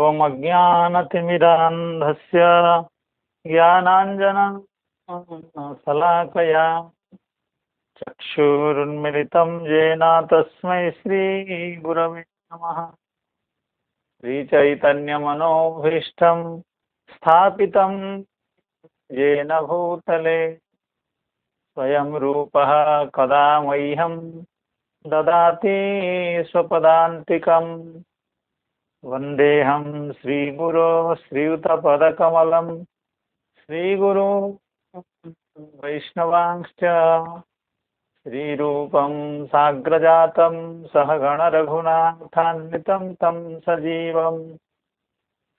ॐ अज्ञानतिमिरान्धस्य ज्ञानाञ्जनशलाकया चक्षुरुन्मिलितं येन तस्मै श्रीगुरवे नमः। श्रीचैतन्यमनोभीष्टं स्थापितं येन भूतले स्वयं रूपः कदा मह्यं ददाति स्वपदान्तिकम्। वन्देऽहं श्रीगुरो श्रीयुतपदकमलं श्रीगुरो वैष्णवांश्च श्रीरूपं साग्रजातं सहगणरघुनाथान्वितं तं सजीवं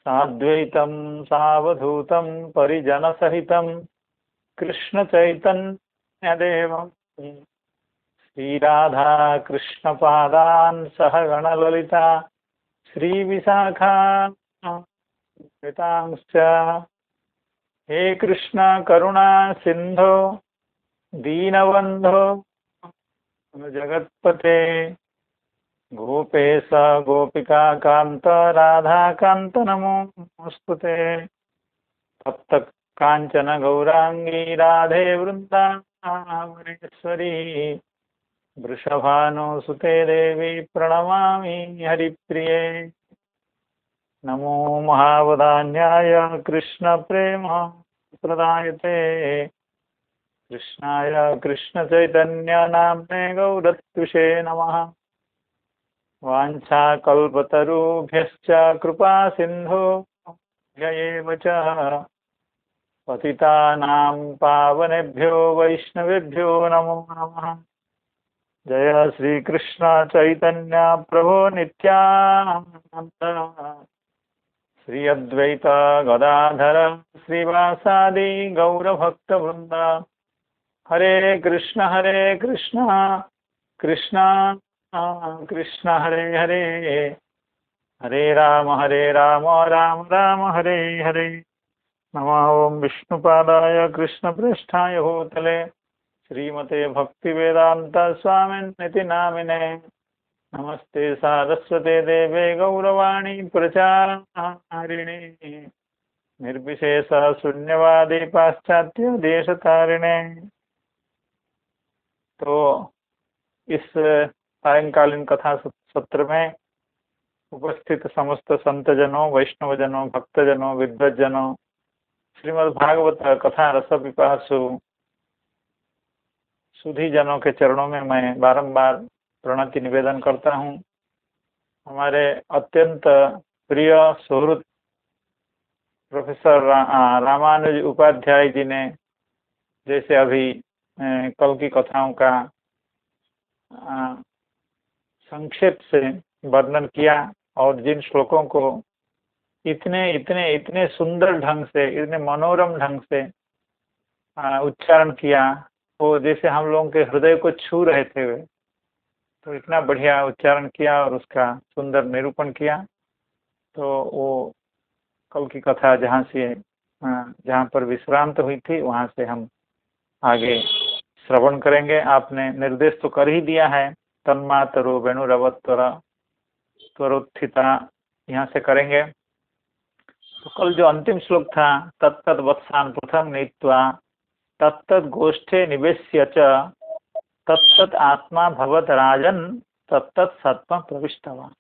साद्वैतं सावधूतं परिजनसहितं कृष्णचैतन्यदेवं श्रीराधा कृष्णपादान् सहगणललिता श्रीविशाखान्वितांश्च। हे कृष्ण करुणा सिंधो दीनबन्धो जगत्पते गोपेश गोपिका कांत राधाकांत नमोस्तुते। तप्त कांचन गौरांगी राधे वृंदावनेश्वरी वृषभानुसुते देवी प्रणमामि हरिप्रिये। नमो महावदान्याय कृष्ण प्रेम प्रदायते कृष्णाय कृष्ण चैतन्य नाम्ने गौरत्विषे नमः। वाञ्छाकल्पतरुभ्यश्च कृपा सिन्धो एव च पतितानां पावनेभ्यो वैष्णवेभ्यो नमो नमः। जय श्री कृष्ण चैतन्य प्रभो नित्यानंद श्री अद्वैत गदाधर श्रीवासादि गौरभक्तवृंद। हरे कृष्ण कृष्ण कृष्ण हरे हरे हरे राम राम राम हरे हरे। नमः ओं विष्णुपादाय कृष्णप्रेष्ठाय भूतले श्रीमते भक्तिवेदांत स्वामिन्निति नामिने। नमस्ते सारस्वते देवे गौरवाणी प्रचारिणे निर्विशेष शून्यवादी पाश्चात्य देशतारिणे। तो इस सायंकालीन कथा सत्र में उपस्थित समस्त संतजनों, वैष्णवजनों, भक्तजनों, विद्वज्जनों, श्रीमद् भागवत कथा रस पिपासु सुधी जनों के चरणों में मैं बारंबार प्रणति निवेदन करता हूँ। हमारे अत्यंत प्रिय सुहृद प्रोफेसर रामानुज उपाध्याय जी ने जैसे अभी कल की कथाओं का संक्षेप से वर्णन किया और जिन श्लोकों को इतने इतने इतने सुंदर ढंग से, इतने मनोरम ढंग से उच्चारण किया, वो जैसे हम लोगों के हृदय को छू रहे थे वे। तो इतना बढ़िया उच्चारण किया और उसका सुंदर निरूपण किया। तो वो कल की कथा जहाँ पर विश्रांत हुई थी वहाँ से हम आगे श्रवण करेंगे। आपने निर्देश तो कर ही दिया है, तन्मातरो वेणुरवत्तर त्वरोत्थिता, यहाँ से करेंगे। तो कल जो अंतिम श्लोक था, तत्तद वत्सान पृथंग नीत्वा तत्तद गोष्ठे निवेश्य च तत्तद आत्मा भवत राजन तत्तद सत्व प्रविष्टवा।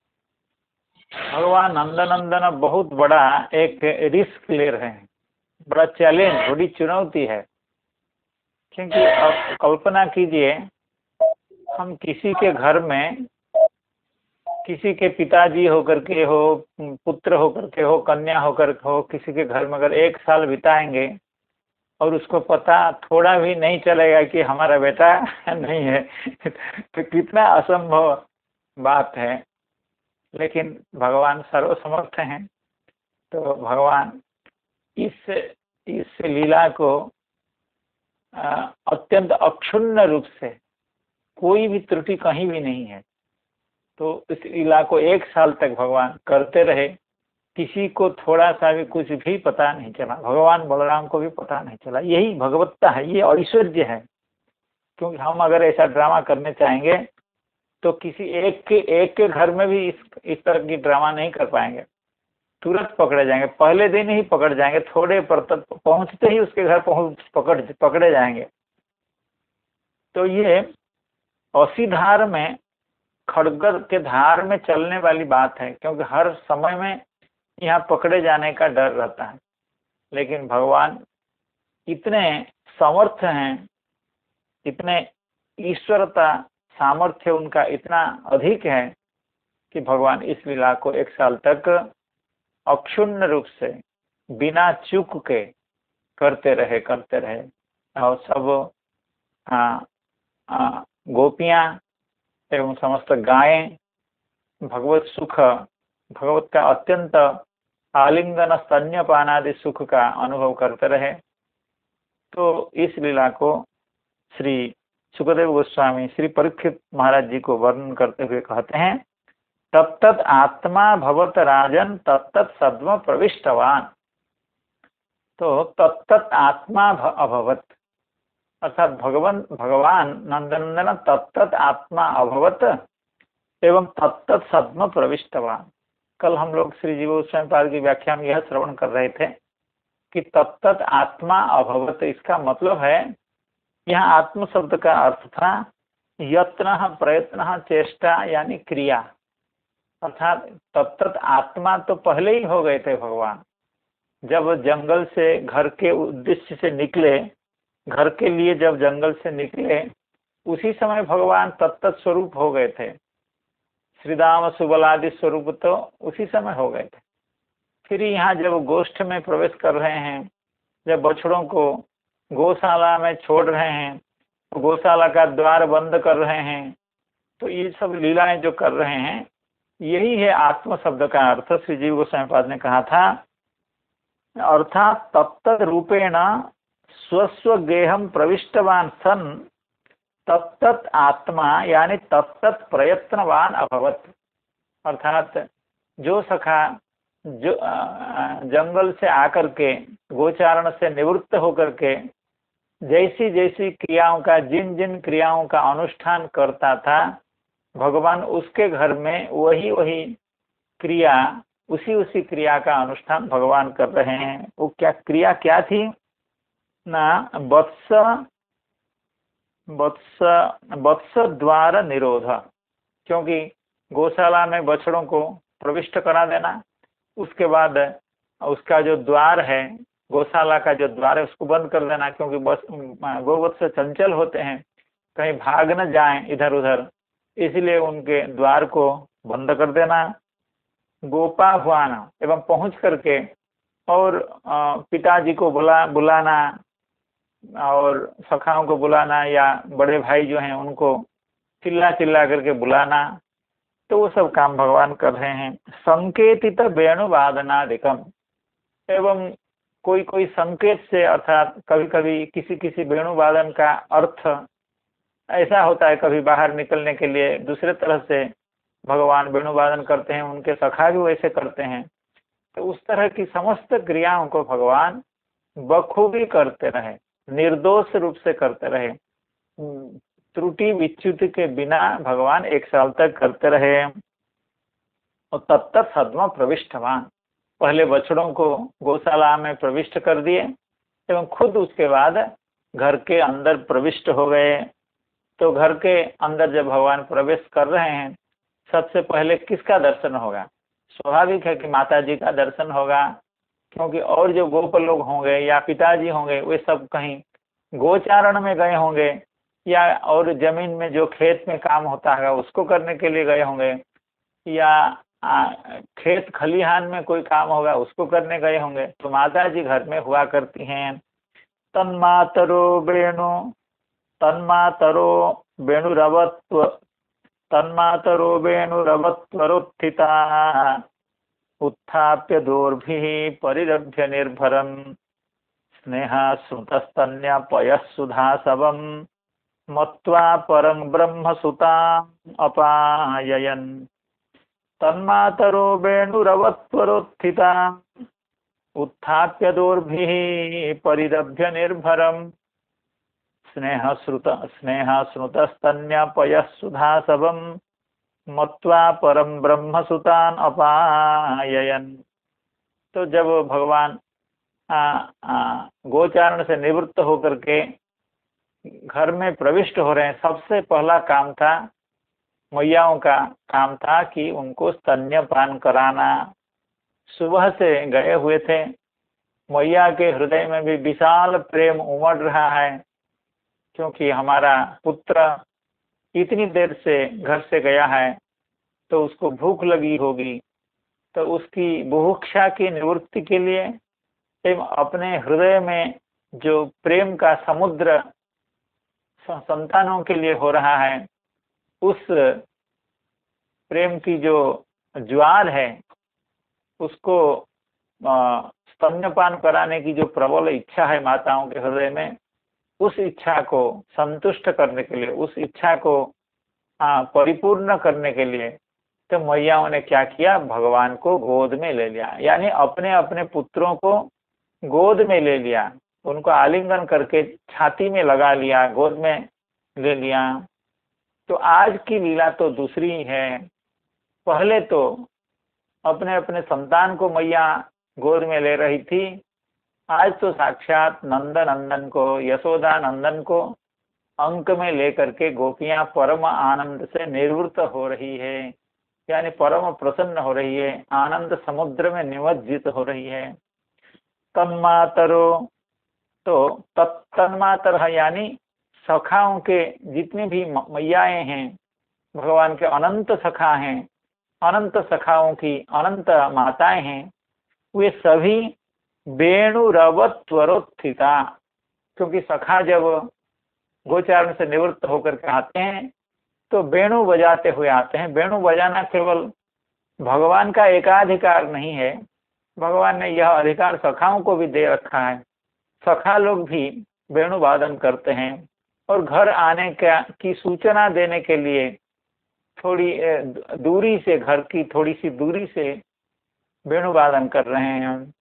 भगवान नंदनंदन बहुत बड़ा एक रिस्क ले रहे हैं, बड़ा चैलेंज, बड़ी चुनौती है। क्योंकि अब कल्पना कीजिए, हम किसी के घर में, किसी के पिताजी होकर के हो, पुत्र होकर के हो, कन्या होकर के हो, किसी के घर में अगर 1 साल बिताएंगे और उसको पता थोड़ा भी नहीं चलेगा कि हमारा बेटा नहीं है, तो कितना असंभव बात है। लेकिन भगवान सर्वसमर्थ हैं। तो भगवान इस लीला को अत्यंत अक्षुण्ण रूप से, कोई भी त्रुटि कहीं भी नहीं है, तो इस लीला को 1 साल तक भगवान करते रहे। किसी को थोड़ा सा भी कुछ भी पता नहीं चला, भगवान बलराम को भी पता नहीं चला। यही भगवत्ता है, ये ऐश्वर्य है। क्योंकि हम अगर ऐसा ड्रामा करने चाहेंगे तो किसी एक के घर में भी इस तरह की ड्रामा नहीं कर पाएंगे। तुरंत पकड़े जाएंगे, पहले दिन ही पकड़ जाएंगे, थोड़े पर पहुंचते ही उसके घर पकड़े जाएंगे। तो ये औसी धार में, खड़गर के धार में चलने वाली बात है, क्योंकि हर समय में यहाँ पकड़े जाने का डर रहता है। लेकिन भगवान इतने समर्थ हैं, इतने ईश्वरता सामर्थ्य उनका इतना अधिक है कि भगवान इस लीला को 1 साल तक अक्षुण्ण रूप से बिना चूक के करते रहे। और सब गोपियां एवं समस्त गायें भगवत सुख, भगवत का अत्यंत आलिंगन स्तन्यपान आदि सुख का अनुभव करते रहे। तो इस लीला को श्री सुखदेव गोस्वामी श्री परीक्षित महाराज जी को वर्णन करते हुए कहते हैं, तत्तत् आत्मा भवत राजन तत्तत् सद्म प्रविष्टवान। तो तत्तत् आत्मा अभवत, अर्थात भगवान नंदनंदन तत्तत् आत्मा अभवत एवं तत्तत् सद्म प्रविष्टवान। कल हम लोग श्री जीव गोस्वामी पाद की व्याख्या में यह श्रवण कर रहे थे कि तत्तत् आत्मा अभवत, इसका मतलब है, यहाँ आत्म शब्द का अर्थ था यत्न, प्रयत्न, चेष्टा यानी क्रिया। अर्थात तत्तत् आत्मा तो पहले ही हो गए थे भगवान। जब जंगल से घर के उद्देश्य से निकले, घर के लिए जब जंगल से निकले, उसी समय भगवान तत्त स्वरूप हो गए थे। श्रीदाम सुबलादि स्वरूप तो उसी समय हो गए थे। फिर यहाँ जब गोष्ठ में प्रवेश कर रहे हैं, जब बछड़ों को गौशाला में छोड़ रहे हैं, तो गौशाला का द्वार बंद कर रहे हैं, तो ये सब लीलाएं जो कर रहे हैं, यही है आत्म शब्द का अर्थ। श्री जीव गोस्वामी पाद ने कहा था, अर्थात तत्त रूपेण स्वस्व गेहम प्रविष्टवान सन तत्त आत्मा यानी तत्त प्रयत्नवान अभवत। अर्थात जो सखा जो जंगल से आकर के, गोचारण से निवृत्त होकर के जैसी जैसी क्रियाओं का, जिन जिन क्रियाओं का अनुष्ठान करता था, भगवान उसके घर में वही वही क्रिया, उसी क्रिया का अनुष्ठान भगवान कर रहे हैं। वो क्या क्रिया क्या थी ना, वत्स द्वार निरोध, क्योंकि गौशाला में बछड़ों को प्रविष्ट करा देना, उसके बाद उसका जो द्वार है, गौशाला का जो द्वार है उसको बंद कर देना, क्योंकि गोवत्स चंचल होते हैं, कहीं भाग न जाएं इधर उधर, इसलिए उनके द्वार को बंद कर देना। गोपाह्वान एवं पहुंच करके और पिताजी को बुलाना और सखाओं को बुलाना, या बड़े भाई जो हैं उनको चिल्ला करके बुलाना, तो वो सब काम भगवान कर रहे हैं। संकेतित वेणुवादनादिकम, एवं कोई संकेत से, अर्थात कभी कभी किसी वेणुवादन का अर्थ ऐसा होता है, कभी बाहर निकलने के लिए दूसरे तरह से भगवान वेणुवादन करते हैं, उनके सखा भी वैसे करते हैं। तो उस तरह की समस्त क्रियाओं को भगवान बखूबी करते रहे, निर्दोष रूप से करते रहे, त्रुटि विच्युति के बिना भगवान 1 साल तक करते रहे। और तत्त सद्म प्रविष्टवान, पहले बछड़ों को गौशाला में प्रविष्ट कर दिए एवं खुद उसके बाद घर के अंदर प्रविष्ट हो गए। तो घर के अंदर जब भगवान प्रवेश कर रहे हैं, सबसे पहले किसका दर्शन होगा? स्वाभाविक है कि माता जी का दर्शन होगा, क्योंकि और जो गोप लोग होंगे या पिताजी होंगे, वे सब कहीं गोचारण में गए होंगे, या और जमीन में जो खेत में काम होता है उसको करने के लिए गए होंगे, या खेत खलिहान में कोई काम होगा उसको करने गए होंगे। तो माता जी घर में हुआ करती हैं। तन्मातरो वेणुरवत्वरुत्थिता उत्थाप्य दोर्भिः परिरभ्य निर्भरं स्नेहाश्रुतस्तन्यपयःसुधासवं मत्वा परं ब्रह्मसुताम् अपाययन्। तन्मातरो वेणुरवत्वरुत्थिता उत्थाप्य दोर्भिः परिरभ्य निर्भरं स्नेहाश्रुतस्तन्यपयःसुधासवं मत्वा परं ब्रह्मसुतान् अपाययन्। तो जब भगवान गोचारण से निवृत्त होकर के घर में प्रविष्ट हो रहे हैं, सबसे पहला काम था, मैयाओं का काम था कि उनको स्तन्यपान कराना। सुबह से गए हुए थे, मैया के हृदय में भी विशाल प्रेम उमड़ रहा है, क्योंकि हमारा पुत्र इतनी देर से घर से गया है तो उसको भूख लगी होगी, तो उसकी बुभुक्षा की निवृत्ति के लिए एवं अपने हृदय में जो प्रेम का समुद्र संतानों के लिए हो रहा है, उस प्रेम की जो ज्वार है उसको स्तन्यपान कराने की जो प्रबल इच्छा है माताओं के हृदय में, उस इच्छा को संतुष्ट करने के लिए, उस इच्छा को परिपूर्ण करने के लिए तो मैयाओं ने क्या किया, भगवान को गोद में ले लिया, यानी अपने अपने पुत्रों को गोद में ले लिया, उनको आलिंगन करके छाती में लगा लिया, गोद में ले लिया। तो आज की लीला तो दूसरी है। पहले तो अपने अपने संतान को मैया गोद में ले रही थी, आज तो साक्षात नंद नंदन को, यशोदा नंदन को अंक में लेकर के गोपियां परम आनंद से निवृत्त हो रही है, यानी परम प्रसन्न हो रही है, आनंद समुद्र में निमज्जित हो रही है। तन्मातरो, तो तन्मातर है यानी सखाओं के जितने भी मैयाएं हैं, भगवान के अनंत सखा हैं, अनंत सखाओं की अनंत माताएं हैं, वे सभी वेणुरवत त्वरोत्थिता, क्योंकि सखा जब गोचारण से निवृत्त होकर के आते हैं तो वेणु बजाते हुए आते हैं। वेणु बजाना केवल भगवान का एकाधिकार नहीं है, भगवान ने यह अधिकार सखाओं को भी दे रखा है। सखा लोग भी वेणु वादन करते हैं और घर आने की सूचना देने के लिए थोड़ी दूरी से, घर की थोड़ी सी दूरी से वेणु वादन कर रहे हैं।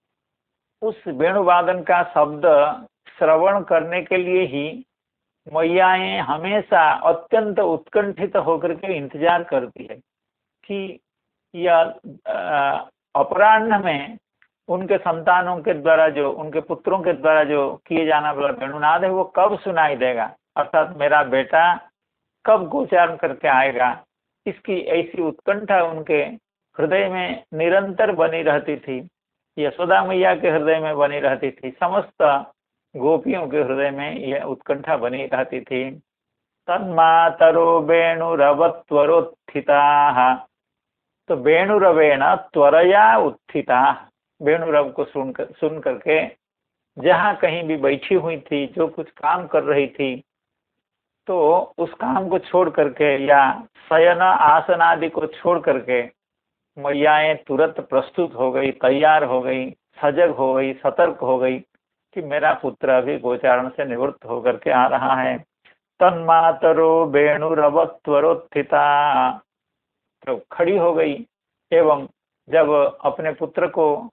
उस वेणु वादन का शब्द श्रवण करने के लिए ही मैयाएं हमेशा अत्यंत उत्कंठित होकर के इंतजार करती है कि यह अपराह्न में उनके संतानों के द्वारा जो, उनके पुत्रों के द्वारा जो किए जाना वाला वेणुनाद है वो कब सुनाई देगा, अर्थात मेरा बेटा कब गोचारण करके आएगा। इसकी ऐसी उत्कंठा उनके हृदय में निरंतर बनी रहती थी, यशोदा मैया के हृदय में बनी रहती थी, समस्त गोपियों के हृदय में यह उत्कंठा बनी रहती थी। तन्मातरो वेणुरवत्वरोत्थिता, तो वेणुरवेण त्वरया उत्थिता, वेणुरव को सुन करके जहाँ कहीं भी बैठी हुई थी, जो कुछ काम कर रही थी, तो उस काम को छोड़ करके या शयन आसन आदि को छोड़ करके मैयाएं तुरंत प्रस्तुत हो गई, तैयार हो गई, सजग हो गई, सतर्क हो गई कि मेरा पुत्र अभी गोचारण से निवृत्त होकर के आ रहा है। तन्मातरो वेणुरवत्वरोत्थिता, तो खड़ी हो गई एवं जब अपने पुत्र को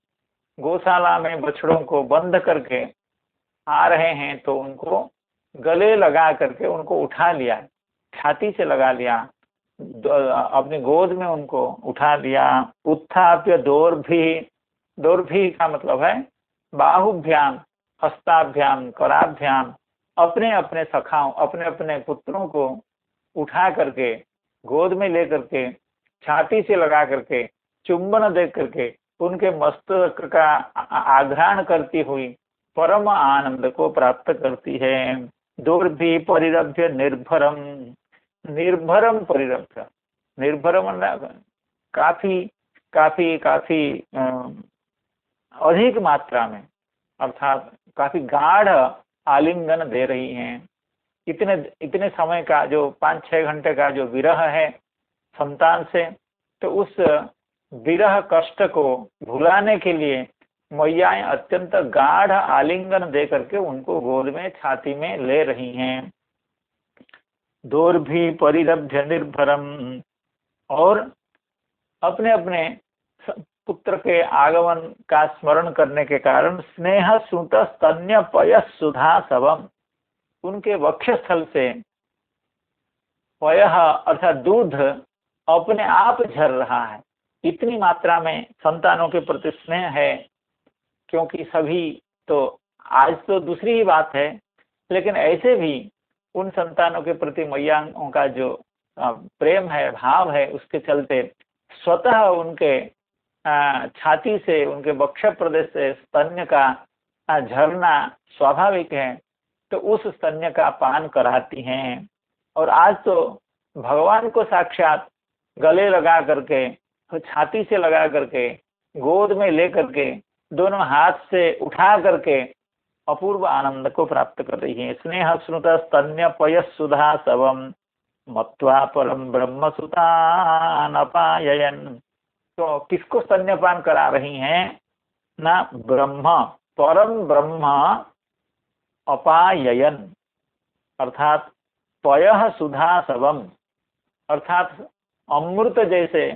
गौशाला में बछड़ों को बंद करके आ रहे हैं तो उनको गले लगा करके उनको उठा लिया, छाती से लगा लिया, अपनी गोद में उनको उठा लिया। उत्थाप्य दोर्भी का मतलब है बाहुभ्याम, हस्ताभ्याम, कराभ्याम, अपने अपने सखाओं, अपने अपने पुत्रों को उठा करके गोद में ले करके छाती से लगा करके चुंबन दे करके उनके मस्तक का आघ्राण करती हुई परम आनंद को प्राप्त करती है। दोर्भी परिरभ्य निर्भरम, निर्भरम परिरभ्य, निर्भरम काफी काफी काफी अधिक मात्रा में, अर्थात काफी गाढ़ आलिंगन दे रही हैं। इतने समय का जो 5-6 घंटे का जो विरह है संतान से, तो उस विरह कष्ट को भुलाने के लिए मैयाएं अत्यंत गाढ़ आलिंगन दे करके उनको गोद में, छाती में ले रही हैं। दोर्भी परिरभ्य निर्भरम, और अपने अपने पुत्र के आगमन का स्मरण करने के कारण स्नेह सुत स्तन्य पय सुधा सबम, उनके वक्षस्थल से पय अर्थात दूध अपने आप झर रहा है। इतनी मात्रा में संतानों के प्रति स्नेह है क्योंकि सभी तो आज तो दूसरी ही बात है, लेकिन ऐसे भी उन संतानों के प्रति मैयाओं का जो प्रेम है, भाव है, उसके चलते स्वतः उनके छाती से, उनके वक्ष प्रदेश से स्तन्य का झरना स्वाभाविक है, तो उस स्तन्य का पान कराती हैं। और आज तो भगवान को साक्षात गले लगा करके, तो छाती से लगा करके, गोद में ले करके, दोनों हाथ से उठा करके अपूर्व आनंद को प्राप्त कर रही है। स्नेह स्नुत स्तन्य पय सुधा सवम मत्वा परम ब्रह्म सुतानपायन। तो किसको स्तन्यपान करा रही हैं? ना ब्रह्म, परम ब्रह्म अपायन, अर्थात पयः सुधा सवम, अर्थात अमृत जैसे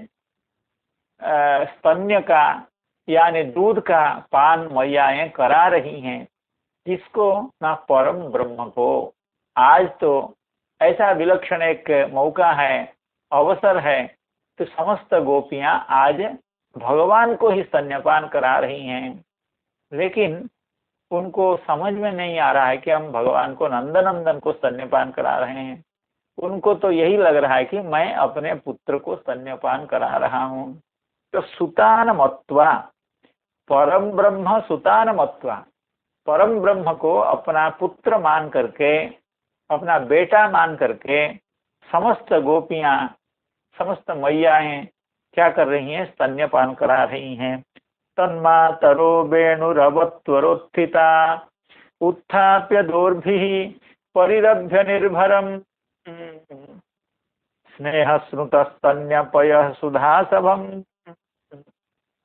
स्तन्य का यानी दूध का पान मैयाएं करा रही हैं। किसको? ना परम ब्रह्म को। आज तो ऐसा विलक्षण एक मौका है, अवसर है, तो समस्त गोपियां आज भगवान को ही स्तन्यपान करा रही हैं। लेकिन उनको समझ में नहीं आ रहा है कि हम भगवान को नंदनंदन को स्तन्यपान करा रहे हैं। उनको तो यही लग रहा है कि मैं अपने पुत्र को स्तन्यपान करा रहा हूं। तो सुतान मत्वा, परम ब्रह्म सुतान मत्वा, परम ब्रह्म को अपना पुत्र मान करके, अपना बेटा मान करके समस्त गोपियां, समस्त मैयाएं क्या कर रही हैं? स्तन्यपान करा रही हैं। तन्मातरो वेणुरवत्वरोत्थिता उत्थाप्य दोर्भिः परिरभ्य निर्भरम् स्नेह स्नुतस्तन्यपयः सुधासभम्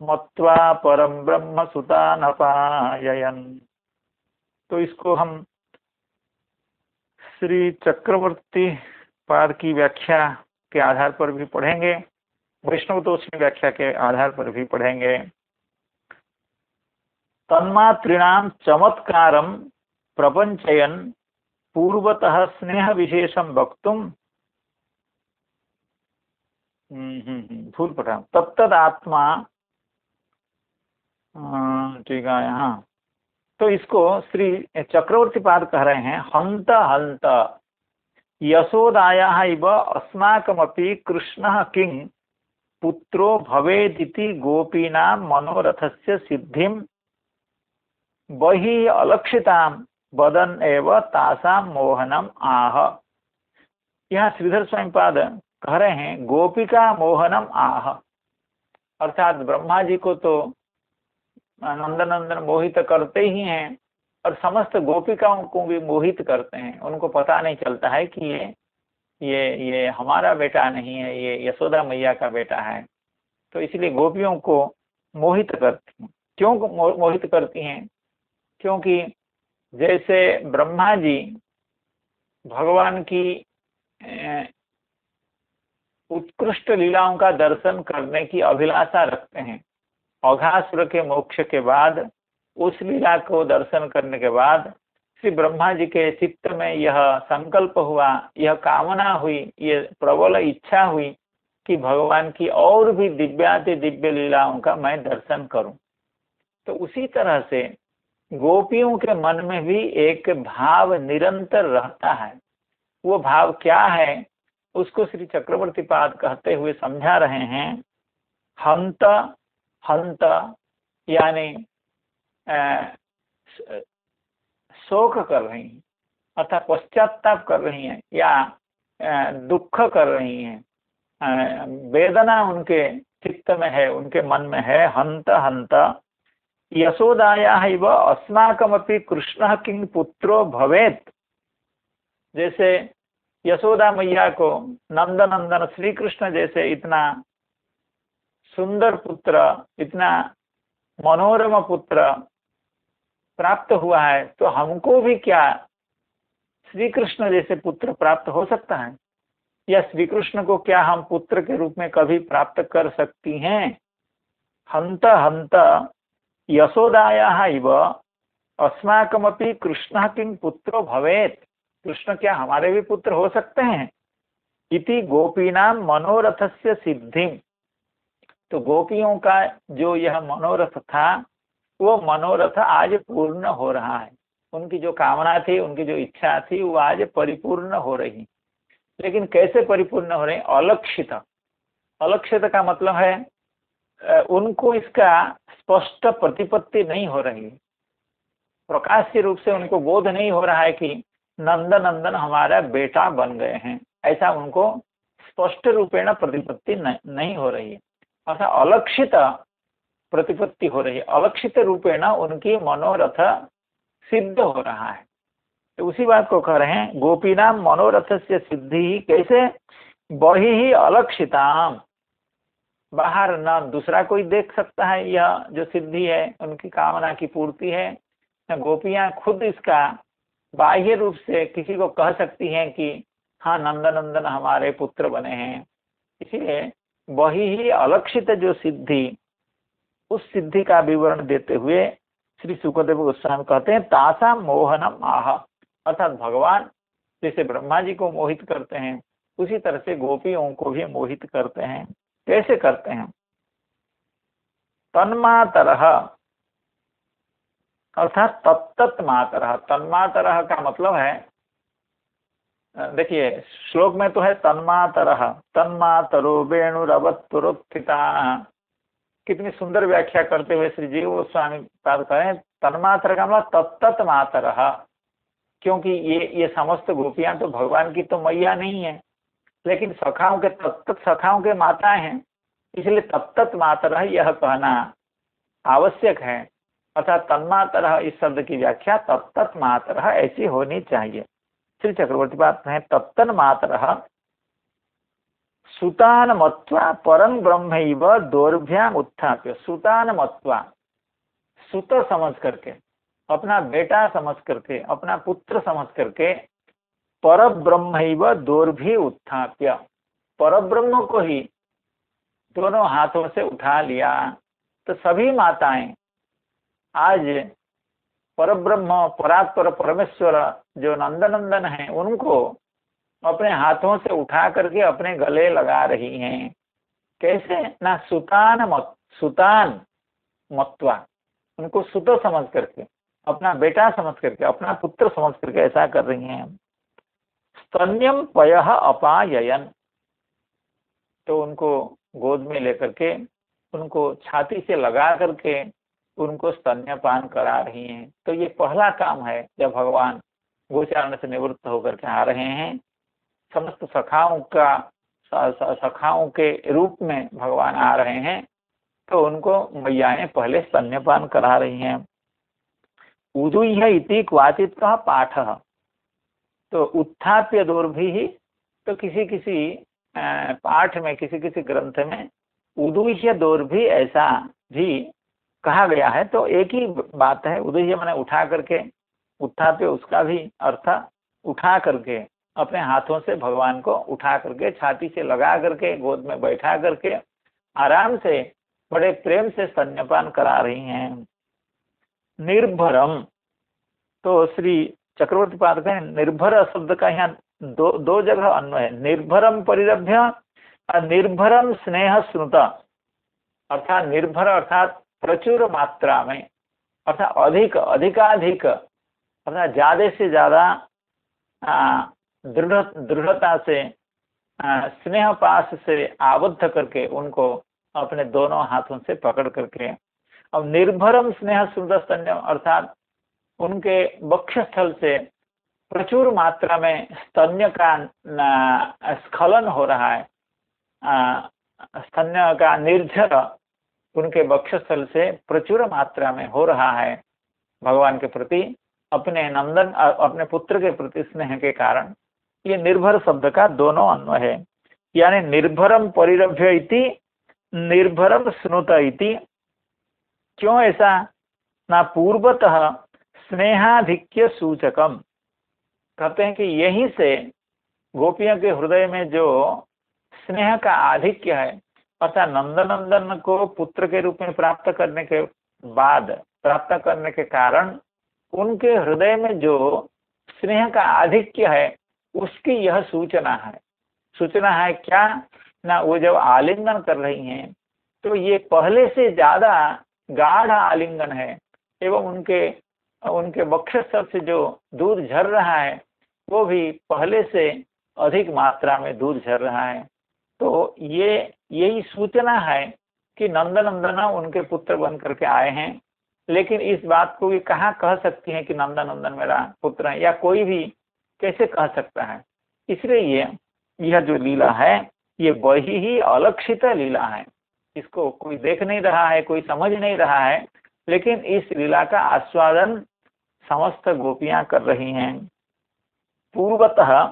मत्वा परम ब्रह्म सुतानपाययन्। तो इसको हम श्री चक्रवर्ती पाद की व्याख्या के आधार पर भी पढ़ेंगे, वैष्णव तोषणी व्याख्या के आधार पर भी पढ़ेंगे। तन्मातॄणां चमत्कारं प्रपंचयन् पूर्वतः स्नेह विशेषं वक्तुं भूल पढ़ा तत्तदात्मा, ठीक है यहाँ। तो इसको श्री चक्रवर्ती पाद कह रहे हैं, हंत हंत यशोदायाः इव अस्माकमपि कृष्णः किं पुत्रो भवेदिति गोपीनां मनोरथस्य सिद्धिं बहिः अलक्षितां वदन् एव तासां मोहनम आह। यहाँ श्रीधर स्वामी पाद कह रहे हैं गोपिका मोहनम आह, अर्थात ब्रह्मा जी को तो नंदनंदन मोहित करते ही हैं और समस्त गोपिकाओं को भी मोहित करते हैं। उनको पता नहीं चलता है कि ये हमारा बेटा नहीं है, ये यशोदा मैया का बेटा है। तो इसलिए गोपियों को मोहित करती हैं। क्यों मोहित करती हैं? क्योंकि जैसे ब्रह्मा जी भगवान की उत्कृष्ट लीलाओं का दर्शन करने की अभिलाषा रखते हैं, अघासुर के मोक्ष के बाद उस लीला को दर्शन करने के बाद श्री ब्रह्मा जी के चित्त में यह संकल्प हुआ, यह कामना हुई, ये प्रबल इच्छा हुई कि भगवान की और भी दिव्याति दिव्य लीलाओं का मैं दर्शन करूं। तो उसी तरह से गोपियों के मन में भी एक भाव निरंतर रहता है। वो भाव क्या है उसको श्री चक्रवर्ती पाद कहते हुए समझा रहे हैं। हंत हंत यानी शोक कर रही हैं, अर्थात पश्चाताप कर रही हैं या दुख कर रही हैं, वेदना उनके चित्त में है, उनके मन में है। हंत हंत यशोदायाः इव अस्माकमपि कृष्णः किं पुत्रो भवेत्। जैसे यशोदा मैया को नंदनंदन श्री कृष्ण जैसे इतना सुंदर पुत्र, इतना मनोरम पुत्र प्राप्त हुआ है, तो हमको भी क्या श्री कृष्ण जैसे पुत्र प्राप्त हो सकता है? या श्री कृष्ण को क्या हम पुत्र के रूप में कभी प्राप्त कर सकती हैं? हंत हंत यशोदायाः इव अस्माकमपि कृष्णः किं पुत्रो भवेत्। कृष्ण क्या हमारे भी पुत्र हो सकते हैं? इति गोपीनां मनोरथस्य सिद्धिं। तो गोपियों का जो यह मनोरथ था वो मनोरथ आज पूर्ण हो रहा है। उनकी जो कामना थी, उनकी जो इच्छा थी, वो आज परिपूर्ण हो रही। लेकिन कैसे परिपूर्ण हो रही? अलक्षित। अलक्षित का मतलब है उनको इसका स्पष्ट प्रतिपत्ति नहीं हो रही, प्रकाश रूप से उनको बोध नहीं हो रहा है कि नंदन नंदन हमारा बेटा बन गए हैं, ऐसा उनको स्पष्ट रूपेण प्रतिपत्ति नहीं हो रही है। अर्थात अलक्षित प्रतिपत्ति हो रही है, अलक्षित रूपेण उनकी मनोरथ सिद्ध हो रहा है। तो उसी बात को कह रहे हैं, गोपीनाम मनोरथ से सिद्धि कैसे? बही अलक्षिताम, बाहर न दूसरा कोई देख सकता है यह जो सिद्धि है, उनकी कामना की पूर्ति है, न गोपियां खुद इसका बाह्य रूप से किसी को कह सकती हैं कि हाँ नंदन नंदन हमारे पुत्र बने हैं। इसीलिए वही ही अलक्षित जो सिद्धि, उस सिद्धि का विवरण देते हुए श्री सुखदेव गोस्वामी कहते हैं तासा मोहनम आह, अर्थात भगवान जैसे ब्रह्मा जी को मोहित करते हैं, उसी तरह से गोपियों को भी मोहित करते हैं। कैसे करते हैं? तन्मातरः, अर्थात तत्त मातरः। तन्मातरः का मतलब है, देखिए श्लोक में तो है तन्मातरः, तन्मातरो वेणुरवत्तुरुत्थिता। कितनी सुंदर व्याख्या करते हुए श्री जीव गोस्वामी पाद करें तन्मातर का मतलब तत्त मातरः, क्योंकि ये समस्त गोपियां तो भगवान की तो मैया नहीं है, लेकिन सखाओं के तत्त सखाओं के माताएं हैं, इसलिए तत्त मातरः यह कहना आवश्यक है। अर्थात तन्मातरः इस शब्द की व्याख्या तत्त मातरः ऐसी होनी चाहिए। श्री चक्रवर्ती बात है तत्तन मातरः सुतान मत्वा परं ब्रह्मैव दोर्भ्याम उत्थाप्य। सुतान मत्वा, सुत समझ करके, अपना बेटा समझ करके, अपना पुत्र समझ करके, पर ब्रह्मैव दोर्भि उत्थाप्य, पर ब्रह्म को ही दोनों हाथों से उठा लिया। तो सभी माताएं आज परब्रह्म परात्पर परमेश्वर जो नंदनंदन है उनको अपने हाथों से उठा करके अपने गले लगा रही हैं। कैसे? ना सुतान मत्वा, उनको सुत समझ करके, अपना बेटा समझ करके, अपना पुत्र समझ करके ऐसा कर रही हैं। स्तन्यम पयः अपाययन, तो उनको गोद में लेकर के, उनको छाती से लगा करके उनको स्तन्यपान करा रही हैं। तो ये पहला काम है जब भगवान गोचारण से निवृत्त होकर के आ रहे हैं, समस्त सखाओं के रूप में भगवान आ रहे हैं, तो उनको मैयाएं पहले स्तन्यपान करा रही हैं। उदुह्य इति क्वाचित कहा पाठ, तो उत्थाप्य दोर्भी ही, तो किसी किसी पाठ में, किसी किसी ग्रंथ में उदुह्य दोर्भी ऐसा भी कहा गया है। तो एक ही बात है, उदुह्य माने उठा करके, उत्थाप्य उसका भी अर्थ उठा करके, अपने हाथों से भगवान को उठा करके छाती से लगा करके गोद में बैठा करके आराम से बड़े प्रेम से स्तन्यपान करा रही हैं। निर्भरम, तो श्री चक्रवर्ती पाद का निर्भर शब्द का यहाँ दो जगह अन्वय है। निर्भरम परिरभ्य और निर्भरम स्नेह स्नुत, अर्थात निर्भर अर्थात प्रचुर मात्रा में, अर्थात अधिकाधिक, अर्थात ज्यादा से ज्यादा दृढ़ता से, स्नेह पास से आबद्ध करके उनको अपने दोनों हाथों से पकड़ करके। अब निर्भरम स्नेह स्नुत स्तन्यम, अर्थात उनके वक्षस्थल से प्रचुर मात्रा में स्तन्य का स्खलन हो रहा है, स्तन्य का निर्झर उनके वक्षस्थल से प्रचुर मात्रा में हो रहा है भगवान के प्रति, अपने नंदन अपने पुत्र के प्रति स्नेह के कारण। ये निर्भर शब्द का दोनों अन्वय है, यानी निर्भरम परिरभ्य इति निर्भरम स्नुत इति। क्यों ऐसा? ना पूर्वतः स्नेहाधिक्य सूचकम, कहते हैं कि यहीं से गोपियों के हृदय में जो स्नेह का आधिक्य है, अर्थात नंदनंदन को पुत्र के रूप में प्राप्त करने के बाद, प्राप्त करने के कारण उनके हृदय में जो स्नेह का आधिक्य है उसकी यह सूचना है। सूचना है क्या? ना वो जब आलिंगन कर रही हैं तो ये पहले से ज्यादा गाढ़ आलिंगन है एवं उनके उनके वक्षस्थल से जो दूध झर रहा है वो भी पहले से अधिक मात्रा में दूध झर रहा है। तो ये यही सूचना है कि नंदनंदन उनके पुत्र बन करके आए हैं। लेकिन इस बात को भी कहाँ कह सकती हैं कि नंदनंदन मेरा पुत्र है, या कोई भी कैसे कह सकता है। इसलिए यह जो लीला है ये वही ही अलक्षित लीला है, इसको कोई देख नहीं रहा है, कोई समझ नहीं रहा है, लेकिन इस लीला का आस्वादन समस्त गोपियां कर रही हैं। पूर्वतः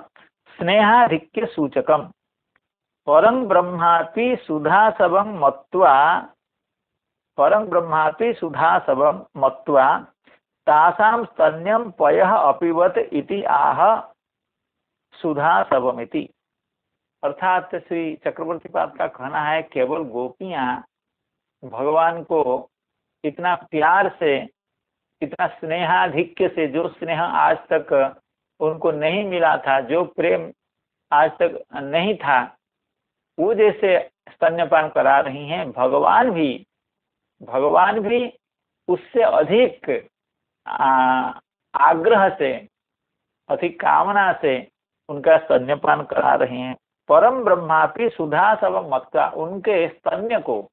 स्नेहाधिक्य सूचकम परं ब्रह्मापि सुधासवं मत्वा तासां स्तन्यं पयः अपिबत इति आह सुधासवमिति। अर्थात श्री चक्रवर्ती पाद का कहना है केवल गोपियां भगवान को इतना प्यार से, इतना स्नेहाधिक्य से, जो स्नेह आज तक उनको नहीं मिला था, जो प्रेम आज तक नहीं था, वो जैसे स्तन्यपान करा रही हैं, भगवान भी उससे अधिक आग्रह से, अधिक कामना से उनका स्तन्यपान करा रहे हैं। परम ब्रह्मापि सुधा सब मत्ता, उनके स्तन्य को,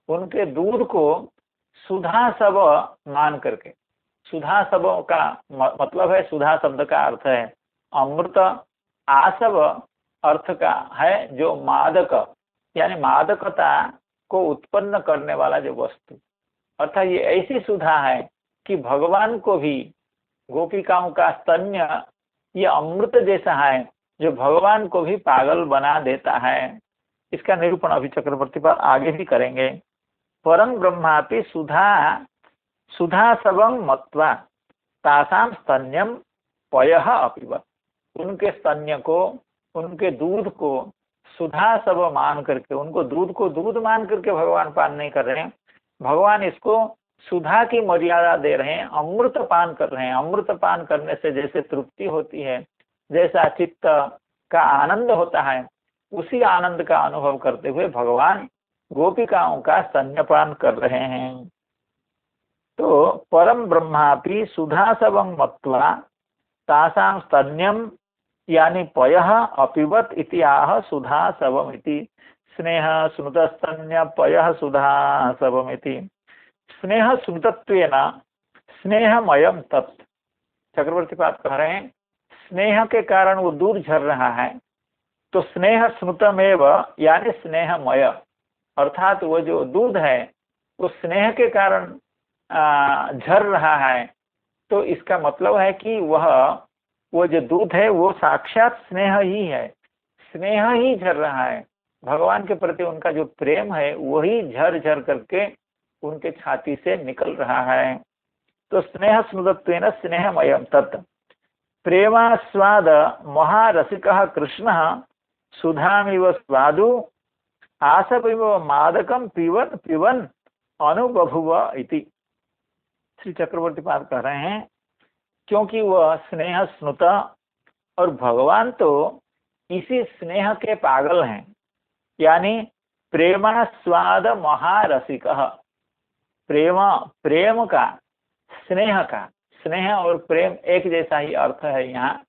उनके दूध को सुधा सब मान करके, सुधा सब का मतलब है, सुधा शब्द का अर्थ है अमृत, आसव अर्थ का है जो मादक, यानी मादकता को उत्पन्न करने वाला जो वस्तु, अर्थात ये ऐसी सुधा है कि भगवान को भी, गोपिकाओं का स्तन्य ये अमृत जैसा है जो भगवान को भी पागल बना देता है। इसका निरूपण अभी चक्रवर्ती पर आगे भी करेंगे। परम ब्रह्मापि सुधा सबं मत्वा तासाम स्तन्यम पयः अपिबत, उनके स्तन्य को, उनके दूध को सुधा सब मान करके, उनको दूध को दूध मान करके भगवान पान नहीं कर रहे हैं, भगवान इसको सुधा की मर्यादा दे रहे हैं, अमृत पान कर रहे हैं। अमृत पान करने से जैसे तृप्ति होती है, जैसा चित्त का आनंद होता है, उसी आनंद का अनुभव करते हुए भगवान गोपिकाओं का स्तन्यपान कर रहे हैं। तो परम ब्रह्मापि सुधा सबं मत्वा तासां स्तन्यम यानी पयः अपिबत इति आह सुधा सबमिति। स्नेह स्नुत स्तन्य पयः सुधा सबमिति। स्नेह स्नुतत्वेन स्नेहमयम तत्, चक्रवर्ती पाद कह रहे हैं स्नेह के कारण वो दूर झर रहा है, तो स्नेह स्नुतमेव यानी स्नेहमय, अर्थात वो जो दूध है वो स्नेह के कारण झर रहा है। तो इसका मतलब है कि वो जो दूध है वो साक्षात स्नेह ही है, स्नेह ही झर रहा है। भगवान के प्रति उनका जो प्रेम है वही झर झर करके उनके छाती से निकल रहा है। तो स्नेह स्नुतत्वेन स्नेहमयम तत्। प्रेमास्वाद महारसिकः कृष्णः सुधामिव स्वादु आसपिव मादकम पिबन पिबन अनुभुव इति। श्री चक्रवर्ती पाद कह रहे हैं क्योंकि वह स्नेह स्नुत, और भगवान तो इसी स्नेह के पागल हैं, यानी प्रेमास्वाद महारसिकः, प्रेम का, स्नेह का, स्नेह और प्रेम एक जैसा ही अर्थ है यहाँ।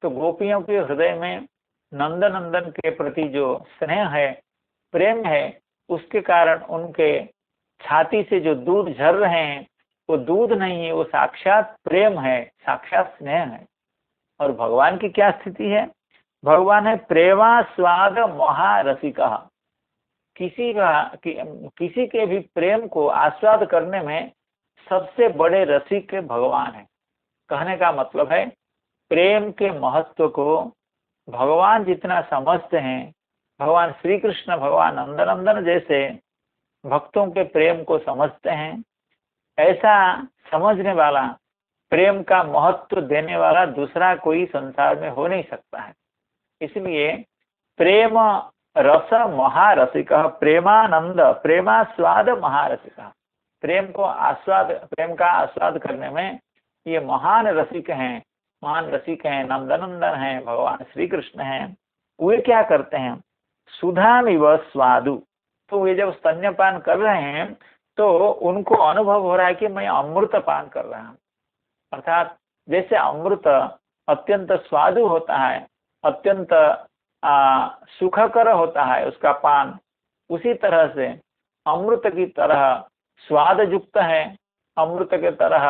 तो गोपियों के हृदय में नंदनंदन के प्रति जो स्नेह है, प्रेम है, उसके कारण उनके छाती से जो दूध झर रहे हैं वो दूध नहीं है, वो साक्षात प्रेम है, साक्षात स्नेह है। और भगवान की क्या स्थिति है? भगवान है प्रेमास्वाद महारसिकः, किसी के भी प्रेम को आस्वाद करने में सबसे बड़े रसिक भगवान है। कहने का मतलब है प्रेम के महत्व को भगवान जितना समझते हैं, भगवान श्री कृष्ण, भगवान नंदनंदन जैसे भक्तों के प्रेम को समझते हैं, ऐसा समझने वाला, प्रेम का महत्व देने वाला दूसरा कोई संसार में हो नहीं सकता है। इसलिए प्रेम रस महारसिकः, प्रेमानंद, प्रेमास्वाद महारसिकः, प्रेम का आस्वाद करने में ये महान रसिक हैं, महान रसिक हैं, नंदनंदन हैं, भगवान श्री कृष्ण हैं। वे क्या करते हैं? सुधामिव स्वादु, तो वे जब स्तन्यपान कर रहे हैं तो उनको अनुभव हो रहा है कि मैं अमृत पान कर रहा हूँ। अर्थात जैसे अमृत अत्यंत स्वादु होता है, अत्यंत सुखकर होता है उसका पान, उसी तरह से अमृत की तरह स्वाद युक्त है, अमृत के तरह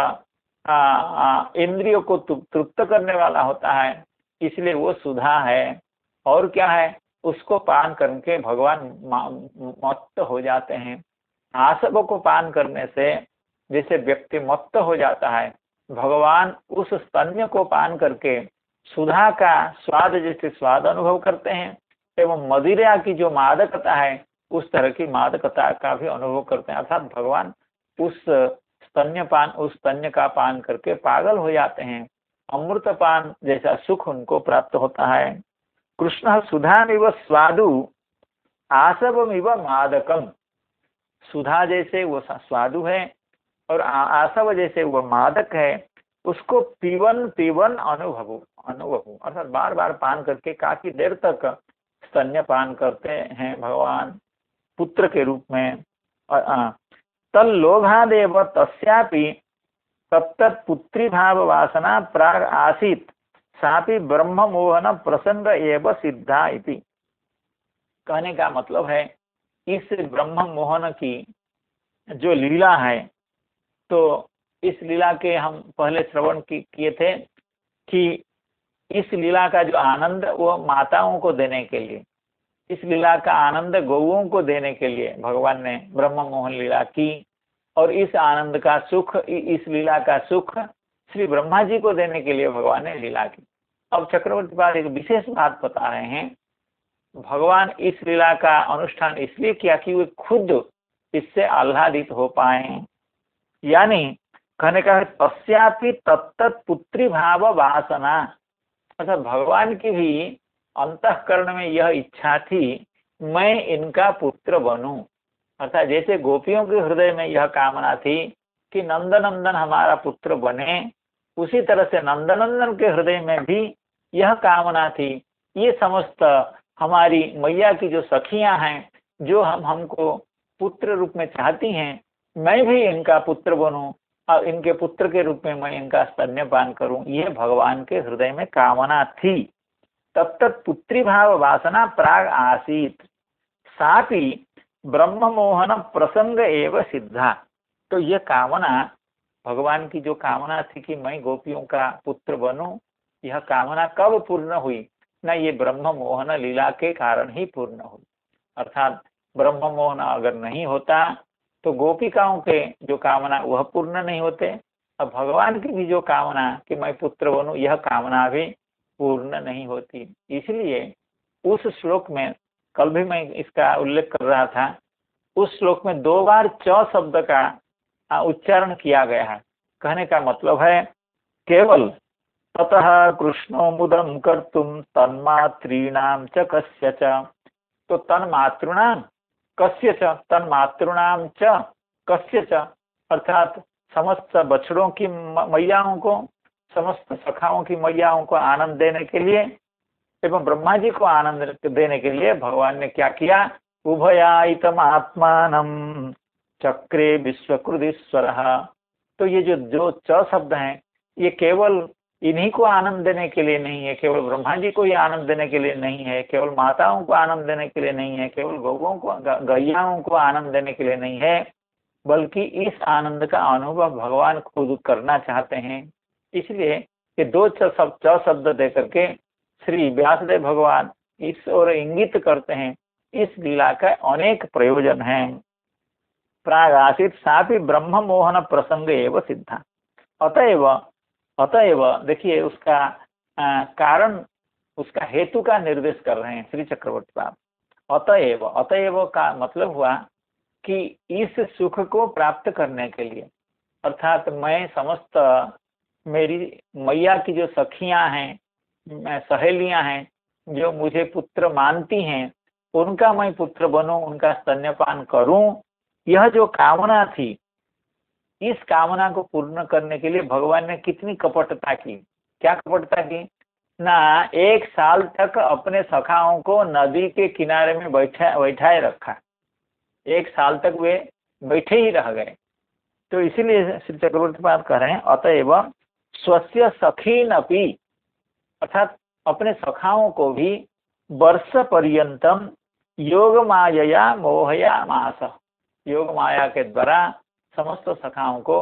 इंद्रियों को तृप्त करने वाला होता है, इसलिए वो सुधा है। और क्या है, उसको पान करके भगवान मत्त हो जाते हैं। आसव को पान करने से जैसे व्यक्ति मत्त हो जाता है, भगवान उस स्तन्य को पान करके सुधा का स्वाद जैसे स्वाद अनुभव करते हैं, एवं मदिरा की जो मादकता है उस तरह की मादकता का भी अनुभव करते हैं। अर्थात भगवान उस स्तन्य का पान करके पागल हो जाते हैं, अमृत पान जैसा सुख उनको प्राप्त होता है। कृष्ण सुधामिव स्वादु आसवमिव मादकम, सुधा जैसे वो स्वादु है और आसव जैसे वो मादक है, उसको पीवन पीवन अनुभव अर्थात बार बार पान करके काफी देर तक स्तन्य पान करते हैं भगवान पुत्र के रूप में। तल्लोभादेव तस्यापि तत्तत्पुत्री भाव वासना प्राग आसीत सापि ब्रह्म मोहन प्रसन्न एव सिद्धा इति। कहने का मतलब है, इस ब्रह्म मोहन की जो लीला है, तो इस लीला के हम पहले श्रवण किए थे कि इस लीला का जो आनंद वो माताओं को देने के लिए, इस लीला का आनंद गौओं को देने के लिए भगवान ने ब्रह्म मोहन लीला की, और इस आनंद का सुख, इस लीला का सुख श्री ब्रह्मा जी को देने के लिए भगवान ने लीला की। अब चक्रवर्ती पाद एक विशेष बात बता रहे हैं, भगवान इस लीला का अनुष्ठान इसलिए किया कि वे खुद इससे आह्लादित हो पाए। यानी कहने का तस्यापि तत्त पुत्री भाव वासना, अर्थात भगवान की भी अंतःकरण में यह इच्छा थी मैं इनका पुत्र बनूं। अर्थात जैसे गोपियों के हृदय में यह कामना थी कि नंदनंदन हमारा पुत्र बने, उसी तरह से नंदनंदन के हृदय में भी यह कामना थी। ये समस्त हमारी मैया की जो सखियां हैं, जो हमको पुत्र रूप में चाहती हैं, मैं भी इनका पुत्र बनूं और इनके पुत्र के रूप में मैं इनका स्तन्यपान करूं, यह भगवान के हृदय में कामना थी। तब तक पुत्री भाव वासना प्राग आसीत सापि ब्रह्म मोहन प्रसंग एवं सिद्धा। तो यह कामना, भगवान की जो कामना थी कि मैं गोपियों का पुत्र बनूं, यह कामना कब पूर्ण हुई ना, ये ब्रह्म मोहन लीला के कारण ही पूर्ण हुई। अर्थात ब्रह्म मोहन अगर नहीं होता तो गोपिकाओं के जो कामना वह पूर्ण नहीं होते, अब भगवान की भी जो कामना कि मैं पुत्र बनूं, यह कामना भी पूर्ण नहीं होती। इसलिए उस श्लोक में, कल भी मैं इसका उल्लेख कर रहा था, उस श्लोक में 2 बार च शब्द का उच्चारण किया गया है। कहने का मतलब है केवल ततः कृष्णो मुदम कर्तुम तन्मातॄणाम च कस्य च, तो तन्मातॄणाम कस्य च, तन्मातॄणाम च कस्य च, अर्थात समस्त बछड़ों की मैयाओं को, समस्त सखाओं की मैयाओं को आनंद देने के लिए एवं ब्रह्मा जी को आनंद देने के लिए भगवान ने क्या किया, उभयायितम आत्मानम चक्रे विश्वकृदीश्वर। तो ये जो च शब्द हैं, ये केवल इन्हीं को आनंद देने के लिए नहीं है, केवल ब्रह्मा जी को ही आनंद देने के लिए नहीं है, केवल माताओं को आनंद देने के लिए नहीं है, केवल गौओं को, गैयाओं को आनंद देने के लिए नहीं है, बल्कि इस आनंद का अनुभव भगवान खुद करना चाहते हैं। इसलिए ये 2 च शब्द दे करके श्री व्यासदेव भगवान इस ओर इंगित करते हैं, इस लीला का अनेक प्रयोजन हैं। प्रागासित सापि ब्रह्म मोहन प्रसंग एवं सिद्धा। अतएव देखिए उसका कारण, उसका हेतु का निर्देश कर रहे हैं श्री चक्रवर्ती साहब। अतएव का मतलब हुआ कि इस सुख को प्राप्त करने के लिए, अर्थात मैं समस्त मेरी मैया की जो सखियां हैं, सहेलियां हैं, जो मुझे पुत्र मानती हैं, उनका मैं पुत्र बनूं, उनका स्तन्यपान करूं, यह जो कामना थी, इस कामना को पूर्ण करने के लिए भगवान ने कितनी कपटता की। क्या कपटता की ना, 1 साल तक अपने सखाओं को नदी के किनारे में बैठाए रखा। 1 साल तक वे बैठे ही रह गए। तो इसीलिए श्री चक्रवर्ती पाद कह रहे हैं अतएव स्वस्य सखीन अपि, अर्थात अपने सखाओं को भी वर्ष पर्यंतम योग माया मोहया मास, योग माया के द्वारा समस्त सखाओं को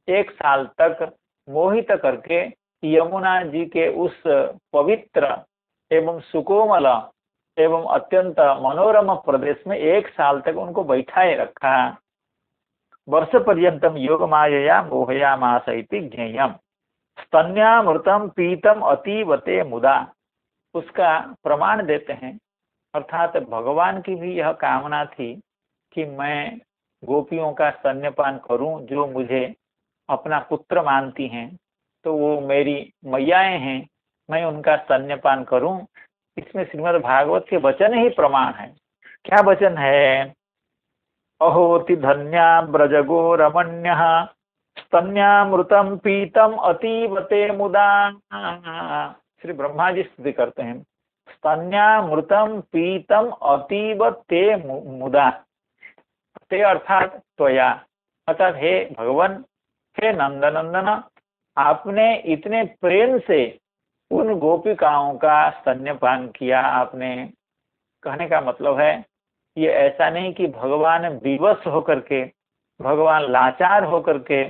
1 साल तक मोहित करके यमुना जी के उस पवित्र एवं सुकोमल एवं अत्यंत मनोरम प्रदेश में 1 साल तक उनको बैठाए रखा। वर्ष पर्यंतम योग माया मोहया मास इति ज्ञेयम स्तन्यामृतम पीतम अतीवते मुदा, उसका प्रमाण देते हैं। अर्थात भगवान की भी यह कामना थी कि मैं गोपियों का स्तन्यपान करूं, जो मुझे अपना पुत्र मानती हैं, तो वो मेरी मैयाएं हैं, मैं उनका स्तन्यपान करूं। इसमें श्रीमद् भागवत के वचन ही प्रमाण है। क्या वचन है? अहोति धन्या ब्रजगो रमण्य स्तन्यामृतम पीतम अतीवते मुदा। श्री ब्रह्मा जी स्तुति करते हैं, स्तन्यामृतम पीतम अतीव ते मुदा। ते अर्थात त्वया, अर्थात हे भगवान, हे नंदनंदन, आपने इतने प्रेम से उन गोपिकाओं का स्तन्यपान किया आपने। कहने का मतलब है ये ऐसा नहीं कि भगवान विवश होकर के, भगवान लाचार होकर के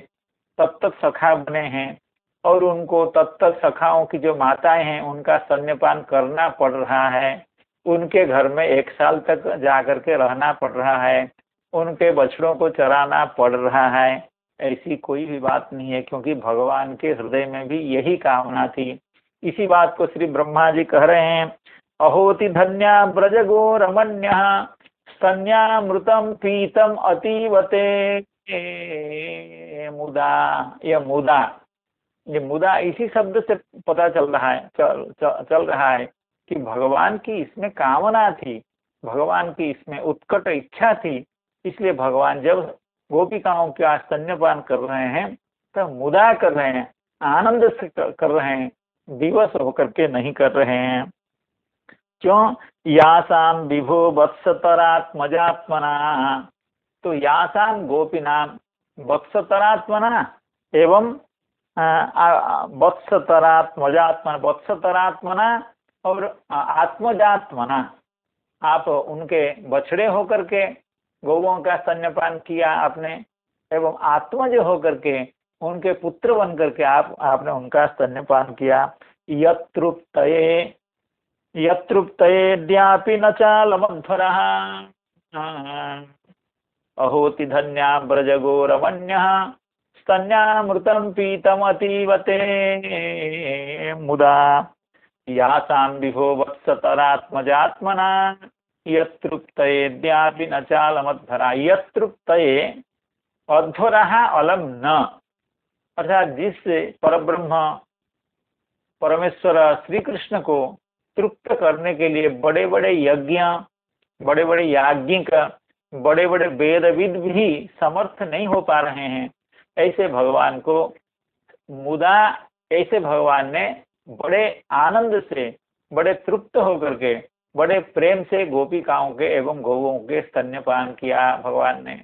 तब तक सखा बने हैं और उनको तब तक सखाओं की जो माताएं हैं उनका स्तन्यपान करना पड़ रहा है, उनके घर में 1 साल तक जाकर के रहना पड़ रहा है, उनके बछड़ों को चराना पड़ रहा है। ऐसी कोई भी बात नहीं है, क्योंकि भगवान के हृदय में भी यही कामना थी। इसी बात को श्री ब्रह्मा जी कह रहे हैं, अहोति धन्या ब्रजगो रमण्य स्तन्यामृतम पीतम अतीवते मुदा। यह मुदा, ये मुदा इसी शब्द से पता चल रहा है, चल रहा है कि भगवान की इसमें कामना थी, भगवान की इसमें उत्कट इच्छा थी। इसलिए भगवान जब गोपिकाओं का स्तन्यपान कर रहे हैं तो मुदा कर रहे हैं, आनंद से कर रहे हैं, दिवस होकर के नहीं कर रहे हैं। क्यों? यासाम विभो वत्सतरात्मजात्मना, तो यासाम गोपीनाम वत्सतरात्मना एवं वत्सतरात्मजात्मना, वत्सतरात्मना और आत्मजात्मना, आप उनके बछड़े होकर के गौओं का स्तन्यपान किया आपने, एवं आत्मज होकर के उनके पुत्र बन करके आपने उनका स्तन्यपान किया। यत्रुप्तयेद्यापि न चालमध्वरः अहोति धन्या ब्रजगो रमण्यः स्तन्यामृतं पीतमतीवते मुदा यासां विभो वत्सतरात्मजात्मना यत्रुप्तयेद्यापि न चालमध्वरः। यत्रुप्तये अध्वरः अलम न, अर्थात जिस परब्रह्म परमेश्वर श्री कृष्ण को तृप्त करने के लिए बड़े बड़े यज्ञ, बड़े बड़े याज्ञिक, बड़े बड़े वेदविद भी समर्थ नहीं हो पा रहे हैं, ऐसे भगवान को मुदा, ऐसे भगवान ने बड़े आनंद से, बड़े तृप्त होकर के, बड़े प्रेम से गोपिकाओं के एवं गौओं के स्तन्यपान किया भगवान ने।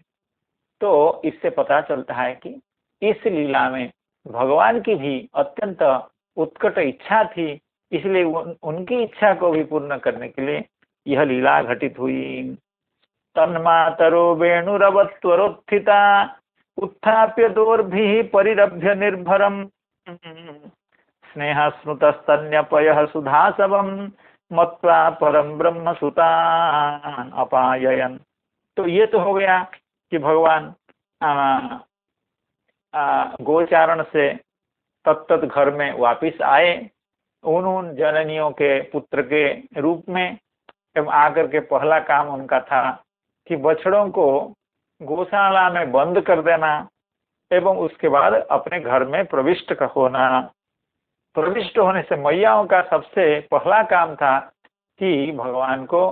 तो इससे पता चलता है कि इस लीला में भगवान की भी अत्यंत उत्कट इच्छा थी, इसलिए उनकी इच्छा को भी पूर्ण करने के लिए यह लीला घटित हुई। तन्मातरो वेणुरवत्वरोत्थिता उत्थाप्य दोर्भिः परिरभ्य निर्भरम् स्नेह स्मृतस्तन्यपयः सुधासवम् मत्वा परम ब्रह्म सुतान अपाययन। तो ये तो हो गया कि भगवान गोचारण से तत्त घर में वापिस आए उन जननियों के पुत्र के रूप में, एवं आकर के पहला काम उनका था कि बछड़ों को गौशाला में बंद कर देना एवं उसके बाद अपने घर में प्रविष्ट होना। प्रविष्ट होने से मैयाओं का सबसे पहला काम था कि भगवान को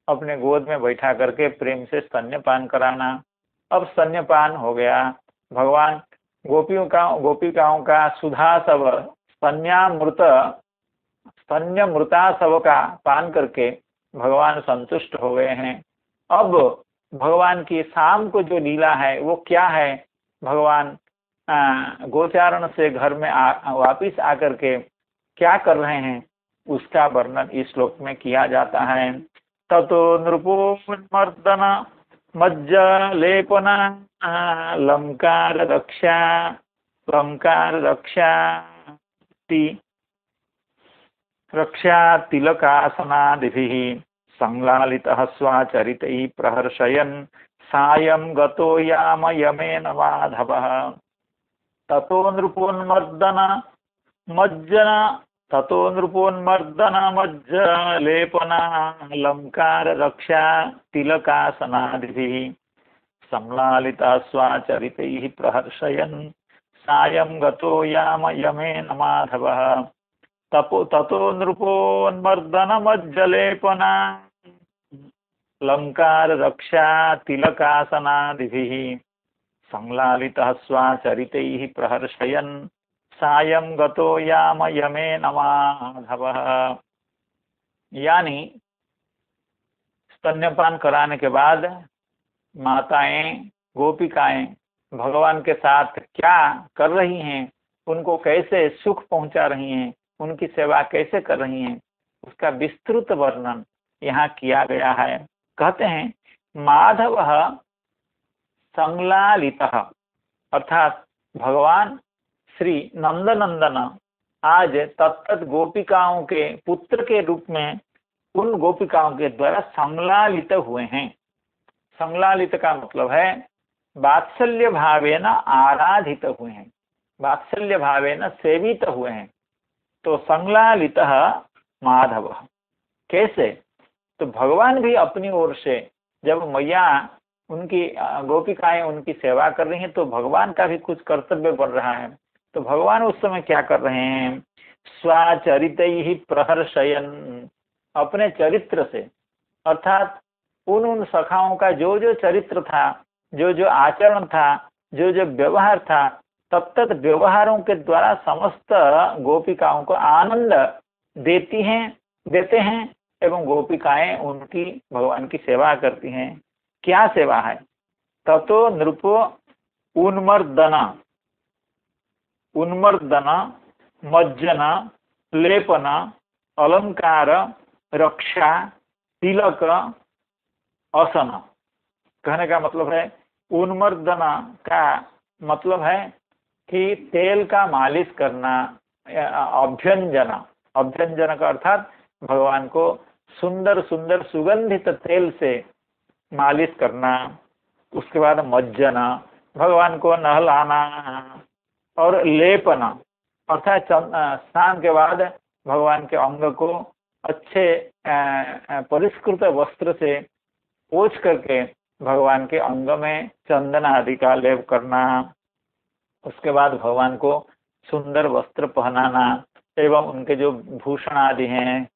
अपने गोद में बैठा करके प्रेम से स्तन्यपान कराना। अब स्तन्यपान हो गया, भगवान गोपिकाओं का सुधा सब स्तन्यमृता सब का पान करके भगवान संतुष्ट हो गए हैं। अब भगवान की शाम को जो लीला है वो क्या है, भगवान गोचारण से घर में वापिस आकर के क्या कर रहे हैं, उसका वर्णन इस श्लोक में किया जाता है। ततो नृपोन्मर्दन मज्ज लेपना लंकार रक्षा तिलकासनादिभिः संलालितः स्वाचरितैः प्रहर्षयन् सायं गतो याम यमेन माधवः। ततो नृपोन्मर्दन मज्ज लेपना लंकार रक्षा तिलकासनादिभिः संलालितः स्वाचरितैः प्रहर्षयन् सायं गतो याम यमेन माधवः। ततो नृपोन्मर्दनमज्जलेपना लंकार रक्षा तिलकासनादिभिः संलालितः स्वाचरितैः प्रहर्षयन् सायं गतो याम यमेन माधवः। यानी स्तन्यपान कराने के बाद माताएं गोपिकाएं भगवान के साथ क्या कर रही हैं, उनको कैसे सुख पहुंचा रही हैं, उनकी सेवा कैसे कर रही हैं, उसका विस्तृत वर्णन यहाँ किया गया है। कहते हैं माधव संलालितः, अर्थात भगवान श्री नंदनंदन आज तत्त गोपिकाओं के पुत्र के रूप में उन गोपिकाओं के द्वारा संलालित हुए हैं। संलालित का मतलब है वात्सल्य भावेन आराधित हुए हैं, वात्सल्य भावेन सेवित हुए हैं। तो संलालित माधव कैसे, तो भगवान भी अपनी ओर से जब मैया उनकी गोपिकाएं उनकी सेवा कर रही हैं तो भगवान का भी कुछ कर्तव्य बन रहा है। तो भगवान उस समय क्या कर रहे हैं, स्वाचरितैः प्रहर्षयन्, अपने चरित्र से, अर्थात उन सखाओं का जो जो चरित्र था, जो जो आचरण था, जो जो व्यवहार था, तत्त व्यवहारों के द्वारा समस्त गोपिकाओं को आनंद देते हैं एवं गोपिकाएं उनकी भगवान की सेवा करती हैं। क्या सेवा है, ततो नृपो उन्मर्दन मज्जन लेपन अलंकार रक्षा तिलक असन। कहने का मतलब है उन्मर्दन का मतलब है कि तेल का मालिश करना, अभ्यंजन का अर्थात भगवान को सुंदर सुंदर सुगंधित तेल से मालिश करना। उसके बाद मज्जना, भगवान को नहलाना, और लेपना अर्थात स्नान के बाद भगवान के अंग को अच्छे परिष्कृत वस्त्र से पोंछ करके भगवान के अंग में चंदन आदि का लेप करना। उसके बाद भगवान को सुंदर वस्त्र पहनाना एवं उनके जो भूषण आदि हैं,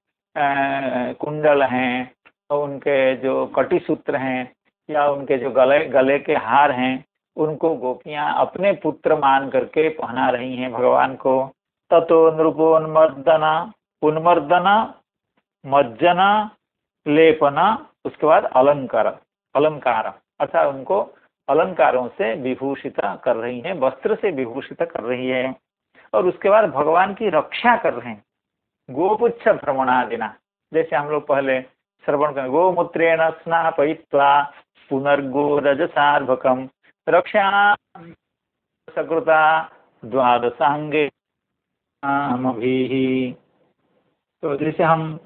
कुंडल हैं, और उनके जो कटिसूत्र हैं या उनके जो गले के हार हैं, उनको गोपियां अपने पुत्र मान करके पहना रही हैं भगवान को। ततो उन्मर्दना मज्जना लेपना, उसके बाद अलंकार अर्थात उनको अलंकारों से विभूषित कर रही हैं, वस्त्र से विभूषित कर रही है। और उसके बाद भगवान की रक्षा कर रहे हैं गोपुच्छ भ्रमणादिना, जैसे हम लोग पहले श्रवण करें, गोमूत्रेण स्नापयित्वा पुनर्गो रजसार्भकम रक्षा सकृता द्वादशांगे। तो जैसे हम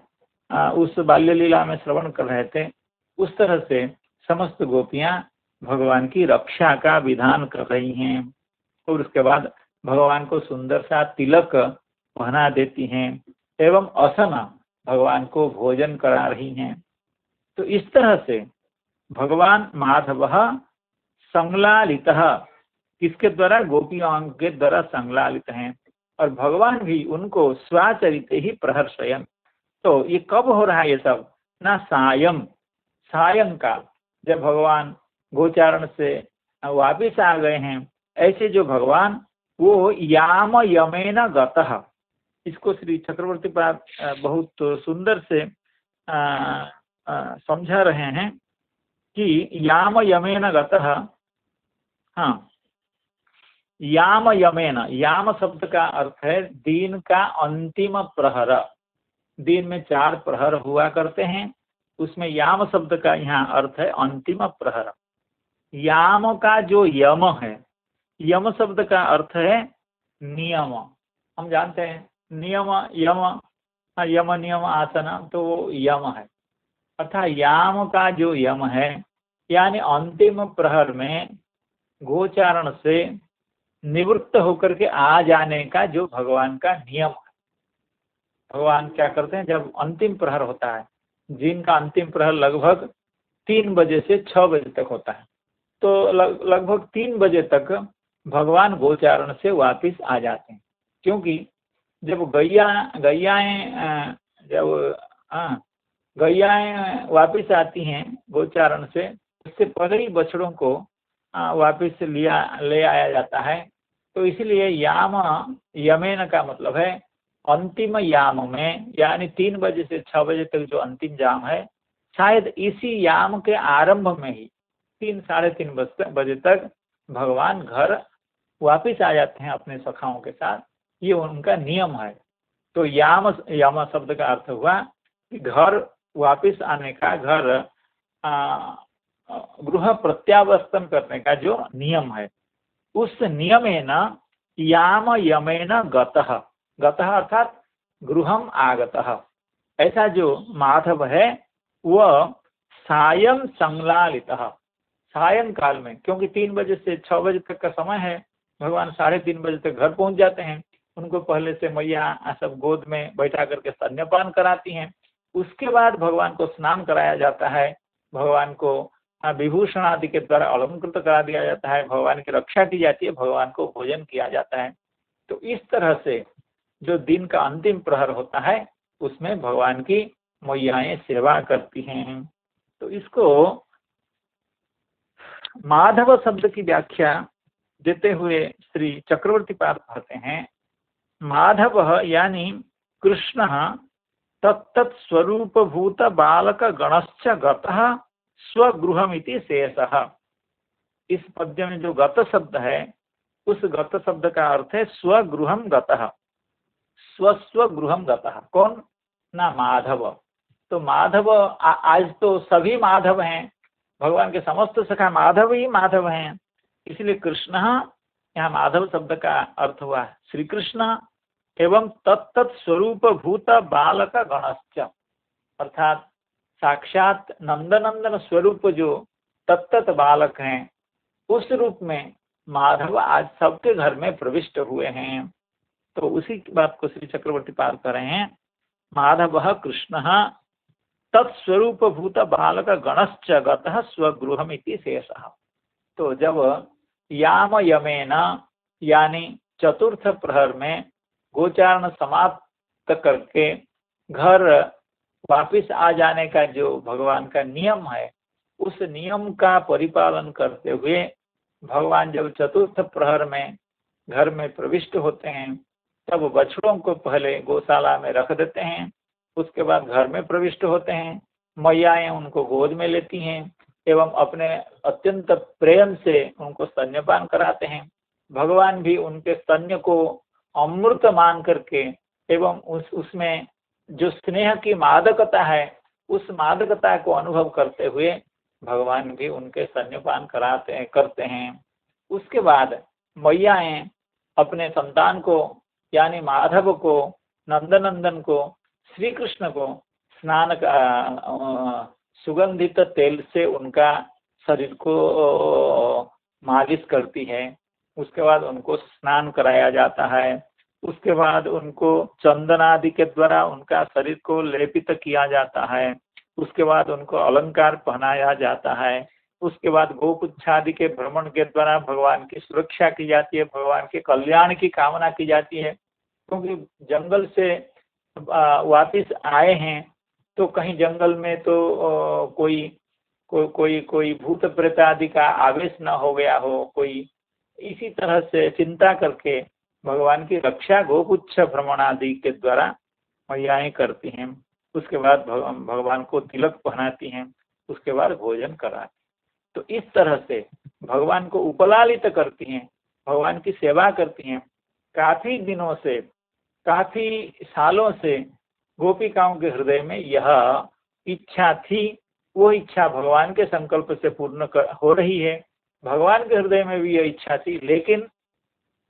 उस बाल्य लीला में श्रवण कर रहे थे, उस तरह से समस्त गोपियां भगवान की रक्षा का विधान कर रही हैं। और उसके बाद भगवान को सुंदर सा तिलक पहना देती हैं एवं असना, भगवान को भोजन करा रही हैं। तो इस तरह से भगवान माधव संलालितः, किसके द्वारा, गोपियों के द्वारा संलालित हैं। और भगवान भी उनको स्वाचरित ही प्रहर्षयन। तो ये कब हो रहा है ये सब ना, सायंकाल जब भगवान गोचारण से वापिस आ गए हैं, ऐसे जो भगवान वो याम यमेन गतः, इसको श्री चक्रवर्ती बहुत सुंदर से समझा रहे हैं कि याम यमेन गतः, हाँ, याम यमेन, याम शब्द का अर्थ है दिन का अंतिम प्रहर। दिन में 4 प्रहर हुआ करते हैं, उसमें याम शब्द का यहाँ अर्थ है अंतिम प्रहर। याम का जो यम है, यम शब्द का अर्थ है नियम। हम जानते हैं नियम, यम, यम नियम आसन, तो वो यम है। अर्थात याम का जो यम है, यानी अंतिम प्रहर में गोचारण से निवृत्त होकर के आ जाने का जो भगवान का नियम है। भगवान क्या करते हैं, जब अंतिम प्रहर होता है, जिनका अंतिम प्रहर लगभग 3 बजे से 6 बजे तक होता है, तो लगभग 3 बजे तक भगवान गोचारण से वापिस आ जाते हैं। क्योंकि जब गैयाएं वापिस आती हैं गोचारण से, उससे पहले ही बछड़ों को वापिस ले आया जाता है। तो इसलिए याम यमेन का मतलब है अंतिम याम में, यानी 3 बजे से 6 बजे तक जो अंतिम याम है, शायद इसी याम के आरंभ में ही 3 साढ़े 3 बजे तक भगवान घर वापिस आ जाते हैं अपने सखाओं के साथ। ये उनका नियम है। तो याम शब्द का अर्थ हुआ कि घर वापिस आने का, घर गृह प्रत्यावर्तन करने का जो नियम है, उस नियमेन याम यमेन गतः, गतः अर्थात गृहम आगतः। ऐसा जो माधव है वह सायं संलालितः, सायं काल में, क्योंकि 3 बजे से 6 बजे तक का समय है, भगवान 3:30 बजे तक घर पहुंच जाते हैं। उनको पहले से मैया सब गोद में बैठा करके स्तन्यपान कराती हैं। उसके बाद भगवान को स्नान कराया जाता है, भगवान को विभूषण आदि के द्वारा अलंकृत करा दिया जाता है, भगवान की रक्षा की जाती है, भगवान को भोजन किया जाता है। तो इस तरह से जो दिन का अंतिम प्रहर होता है, उसमें भगवान की मैयाएं सेवा करती हैं। तो इसको माधव शब्द की व्याख्या देते हुए श्री चक्रवर्ती पाद कहते हैं, माधव यानी कृष्ण तत्तत् स्वरूपभूत बालक गणश्च गतः स्वगृहमिति शेषः। इस पद्य में जो गत शब्द है, उस गत शब्द का अर्थ है स्वगृहम गतः, स्वगृहम गतः। कौन ना, माधव। तो माधव आज तो सभी माधव हैं, भगवान के समस्त सखा माधव ही माधव हैं, इसलिए कृष्ण यहाँ माधव शब्द का अर्थ हुआ श्री कृष्ण एवं तत्त स्वरूप भूत बालक गणश्च, अर्थात साक्षात नंदनंदन स्वरूप जो तत्त बालक हैं, उस रूप में माधव आज सबके घर में प्रविष्ट हुए हैं। तो उसी बात को श्री चक्रवर्ती पाद कर रहे हैं, माधव कृष्ण तत्स्वरूप भूत बालक गणश्च गतः स्वगृहमिति शेषः। तो जब याम यमेन यानी चतुर्थ प्रहर में गोचारण समाप्त करके घर वापिस आ जाने का जो भगवान का नियम है, उस नियम का परिपालन करते हुए भगवान जब चतुर्थ प्रहर में घर में प्रविष्ट होते हैं, तब बछड़ों को पहले गौशाला में रख देते हैं, उसके बाद घर में प्रविष्ट होते हैं, मैयाएं उनको गोद में लेती हैं एवं अपने अत्यंत प्रेम से उनको स्तन्यपान कराते हैं। भगवान भी उनके स्तन्य को अमृत मान करके एवं उसमें जो स्नेह की मादकता है, उस मादकता को अनुभव करते हुए भगवान भी उनके स्तन्यपान करते हैं। उसके बाद मैयाएं अपने संतान को यानी माधव को, नंदनंदन को, श्री कृष्ण को स्नान सुगंधित तेल से उनका शरीर को मालिश करती है। उसके बाद उनको स्नान कराया जाता है। उसके बाद उनको चंदन आदि के द्वारा उनका शरीर को लेपित किया जाता है। उसके बाद उनको अलंकार पहनाया जाता है। उसके बाद गोपुच्छादि के भ्रमण के द्वारा भगवान की सुरक्षा की जाती है, भगवान के कल्याण की कामना की जाती है। क्योंकि जंगल से वापिस आए हैं तो कहीं जंगल में तो कोई भूत प्रेत आदि का आवेश न हो गया हो, कोई इसी तरह से चिंता करके भगवान की रक्षा गोपुच्छ भ्रमण आदि के द्वारा मैयाएं करती हैं। उसके बाद भगवान को तिलक पहनाती हैं, उसके बाद भोजन कराती हैं। तो इस तरह से भगवान को उपलालित करती हैं, भगवान की सेवा करती हैं। काफी दिनों से, काफी सालों से गोपिकाओं के हृदय में यह इच्छा थी, वो इच्छा भगवान के संकल्प से पूर्ण हो रही है। भगवान के हृदय में भी यह इच्छा थी, लेकिन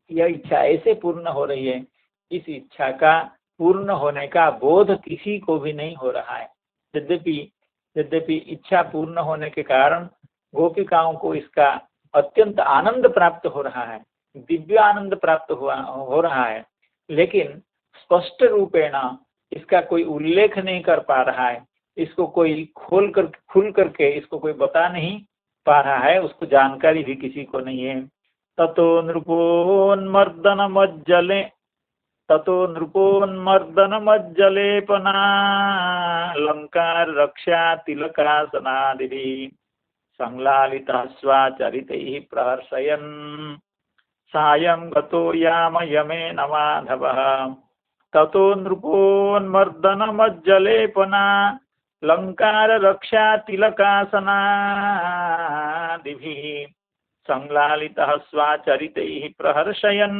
यह इच्छा ऐसे पूर्ण हो रही है, इस इच्छा का पूर्ण होने का बोध किसी को भी नहीं हो रहा है। यद्यपि इच्छा पूर्ण होने के कारण गोपिकाओं को इसका अत्यंत आनंद प्राप्त हो रहा है, दिव्य आनंद प्राप्त हो रहा है, लेकिन स्पष्ट रूपेण इसका कोई उल्लेख नहीं कर पा रहा है, इसको कोई खुल करके इसको कोई बता नहीं पा रहा है, उसको जानकारी भी किसी को नहीं है। ततो नृपोन्मर्दनमज्जलेपनालंकार रक्षा तिलकासनादिभिः संलालितः स्वाचरितैः प्रहर्षयन् सायं गतो यामयमेन माधवः। ततो नृपोन्मर्दनमज्जलेपनालंकार रक्षा तिलकासनादिभिः संलालितः स्वाचरितैः प्रहर्षयन्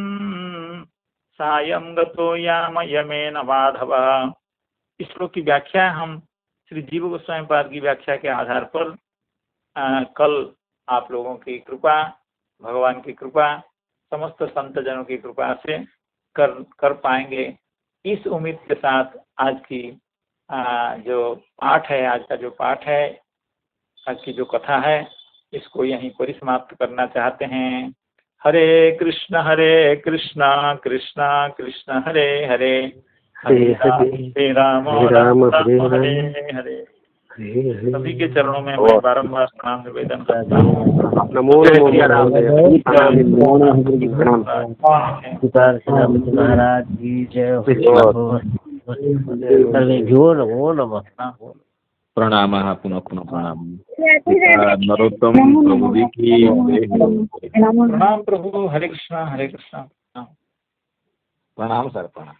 सायं गतो यामयमेन माधवः। इस श्लोक की व्याख्या हम श्री जीव गोस्वामी पाद की व्याख्या के आधार पर कल आप लोगों की कृपा, भगवान की कृपा, समस्त संत जनों की कृपा से कर पाएंगे। इस उम्मीद के साथ आज की जो पाठ है, आज का जो पाठ है, आज की जो कथा है, इसको यहीं परिसमाप्त करना चाहते हैं। हरे कृष्ण कृष्ण कृष्ण हरे हरे, हरे राम हरे हरे। सभी के चरणों में मैं बारंबार प्रणाम निवेदन करता हूँ। नमो महाराज की जय हो। नमः प्रणामः पुनः पुनः प्रणाम। नरोत्तम प्रभु जी की प्रणाम प्रभु। हरे कृष्णा प्रणाम सर, प्रणाम।